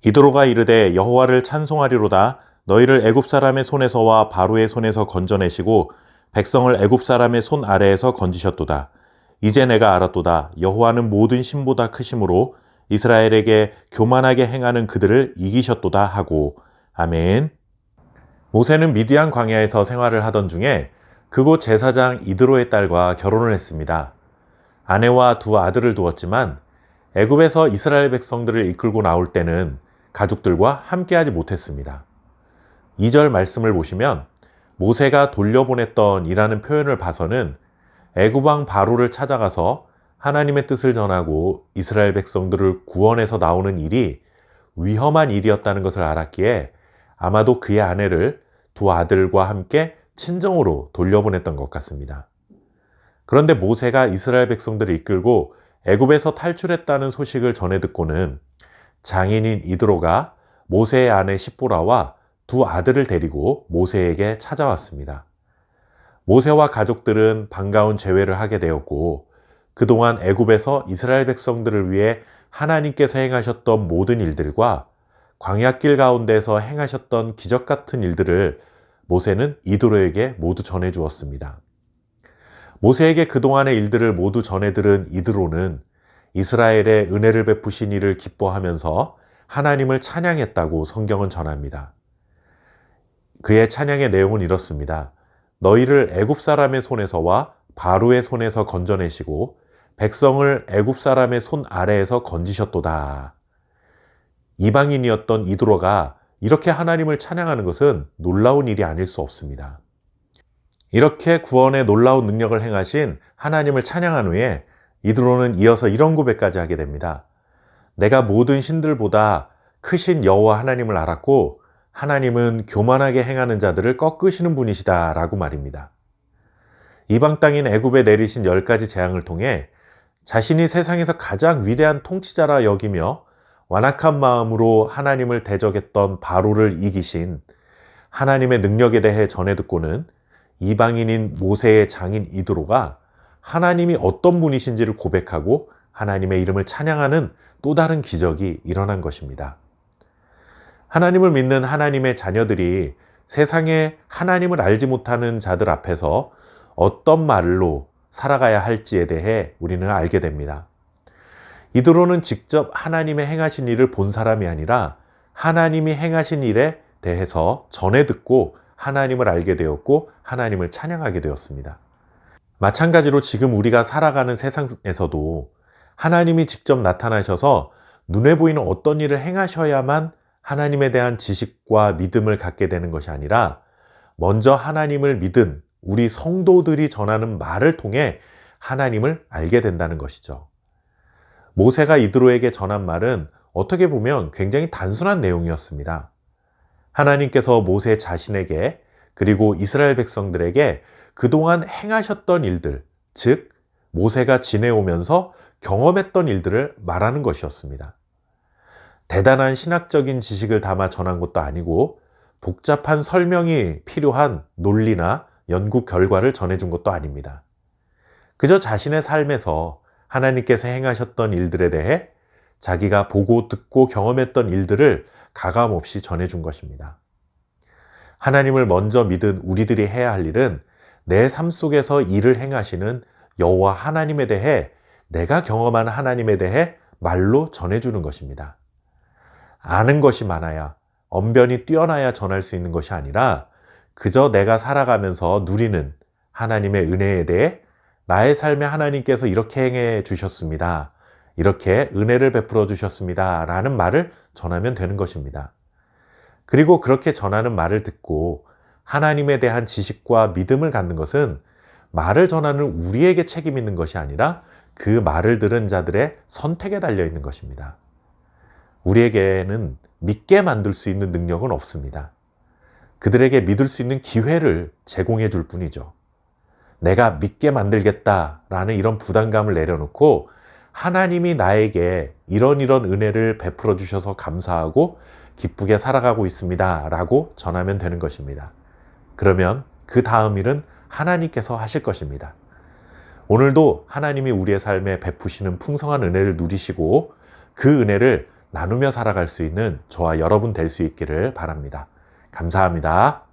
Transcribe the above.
이도로가 이르되 여호와를 찬송하리로다. 너희를 애굽 사람의 손에서와 바로의 손에서 건져내시고 백성을 애굽 사람의 손 아래에서 건지셨도다. 이제 내가 알았도다. 여호와는 모든 신보다 크심으로 이스라엘에게 교만하게 행하는 그들을 이기셨도다 하고. 아멘. 모세는 미디안 광야에서 생활을 하던 중에 그곳 제사장 이드로의 딸과 결혼을 했습니다. 아내와 두 아들을 두었지만 애굽에서 이스라엘 백성들을 이끌고 나올 때는 가족들과 함께하지 못했습니다. 2절 말씀을 보시면 모세가 돌려보냈던 이라는 표현을 봐서는 애굽 왕 바로를 찾아가서 하나님의 뜻을 전하고 이스라엘 백성들을 구원해서 나오는 일이 위험한 일이었다는 것을 알았기에 아마도 그의 아내를 두 아들과 함께 친정으로 돌려보냈던 것 같습니다. 그런데 모세가 이스라엘 백성들을 이끌고 애굽에서 탈출했다는 소식을 전해 듣고는 장인인 이드로가 모세의 아내 십보라와 두 아들을 데리고 모세에게 찾아왔습니다. 모세와 가족들은 반가운 제회를 하게 되었고 그동안 애굽에서 이스라엘 백성들을 위해 하나님께서 행하셨던 모든 일들과 광야길 가운데서 행하셨던 기적 같은 일들을 모세는 이드로에게 모두 전해 주었습니다. 모세에게 그동안의 일들을 모두 전해 들은 이드로는 이스라엘의 은혜를 베푸신 이를 기뻐하면서 하나님을 찬양했다고 성경은 전합니다. 그의 찬양의 내용은 이렇습니다. 너희를 애굽 사람의 손에서와 바로의 손에서 건져내시고 백성을 애굽 사람의 손 아래에서 건지셨도다. 이방인이었던 이드로가 이렇게 하나님을 찬양하는 것은 놀라운 일이 아닐 수 없습니다. 이렇게 구원의 놀라운 능력을 행하신 하나님을 찬양한 후에 이드로는 이어서 이런 고백까지 하게 됩니다. 내가 모든 신들보다 크신 여호와 하나님을 알았고 하나님은 교만하게 행하는 자들을 꺾으시는 분이시다 라고 말입니다. 이방 땅인 애굽에 내리신 10가지 재앙을 통해 자신이 세상에서 가장 위대한 통치자라 여기며 완악한 마음으로 하나님을 대적했던 바로를 이기신 하나님의 능력에 대해 전해 듣고는 이방인인 모세의 장인 이드로가 하나님이 어떤 분이신지를 고백하고 하나님의 이름을 찬양하는 또 다른 기적이 일어난 것입니다. 하나님을 믿는 하나님의 자녀들이 세상에 하나님을 알지 못하는 자들 앞에서 어떤 말로 살아가야 할지에 대해 우리는 알게 됩니다. 이드로는 직접 하나님의 행하신 일을 본 사람이 아니라 하나님이 행하신 일에 대해서 전해 듣고 하나님을 알게 되었고 하나님을 찬양하게 되었습니다. 마찬가지로 지금 우리가 살아가는 세상에서도 하나님이 직접 나타나셔서 눈에 보이는 어떤 일을 행하셔야만 하나님에 대한 지식과 믿음을 갖게 되는 것이 아니라 먼저 하나님을 믿은 우리 성도들이 전하는 말을 통해 하나님을 알게 된다는 것이죠. 모세가 이드로에게 전한 말은 어떻게 보면 굉장히 단순한 내용이었습니다. 하나님께서 모세 자신에게 그리고 이스라엘 백성들에게 그동안 행하셨던 일들, 즉 모세가 지내오면서 경험했던 일들을 말하는 것이었습니다. 대단한 신학적인 지식을 담아 전한 것도 아니고 복잡한 설명이 필요한 논리나 연구 결과를 전해준 것도 아닙니다. 그저 자신의 삶에서 하나님께서 행하셨던 일들에 대해 자기가 보고 듣고 경험했던 일들을 가감없이 전해준 것입니다. 하나님을 먼저 믿은 우리들이 해야 할 일은 내 삶 속에서 일을 행하시는 여호와 하나님에 대해 내가 경험한 하나님에 대해 말로 전해주는 것입니다. 아는 것이 많아야, 언변이 뛰어나야 전할 수 있는 것이 아니라 그저 내가 살아가면서 누리는 하나님의 은혜에 대해 나의 삶에 하나님께서 이렇게 행해 주셨습니다. 이렇게 은혜를 베풀어 주셨습니다. 라는 말을 전하면 되는 것입니다. 그리고 그렇게 전하는 말을 듣고 하나님에 대한 지식과 믿음을 갖는 것은 말을 전하는 우리에게 책임 있는 것이 아니라 그 말을 들은 자들의 선택에 달려 있는 것입니다. 우리에게는 믿게 만들 수 있는 능력은 없습니다. 그들에게 믿을 수 있는 기회를 제공해 줄 뿐이죠. 내가 믿게 만들겠다라는 이런 부담감을 내려놓고 하나님이 나에게 이런 은혜를 베풀어 주셔서 감사하고 기쁘게 살아가고 있습니다 라고 전하면 되는 것입니다. 그러면 그 다음 일은 하나님께서 하실 것입니다. 오늘도 하나님이 우리의 삶에 베푸시는 풍성한 은혜를 누리시고 그 은혜를 나누며 살아갈 수 있는 저와 여러분 될 수 있기를 바랍니다. 감사합니다.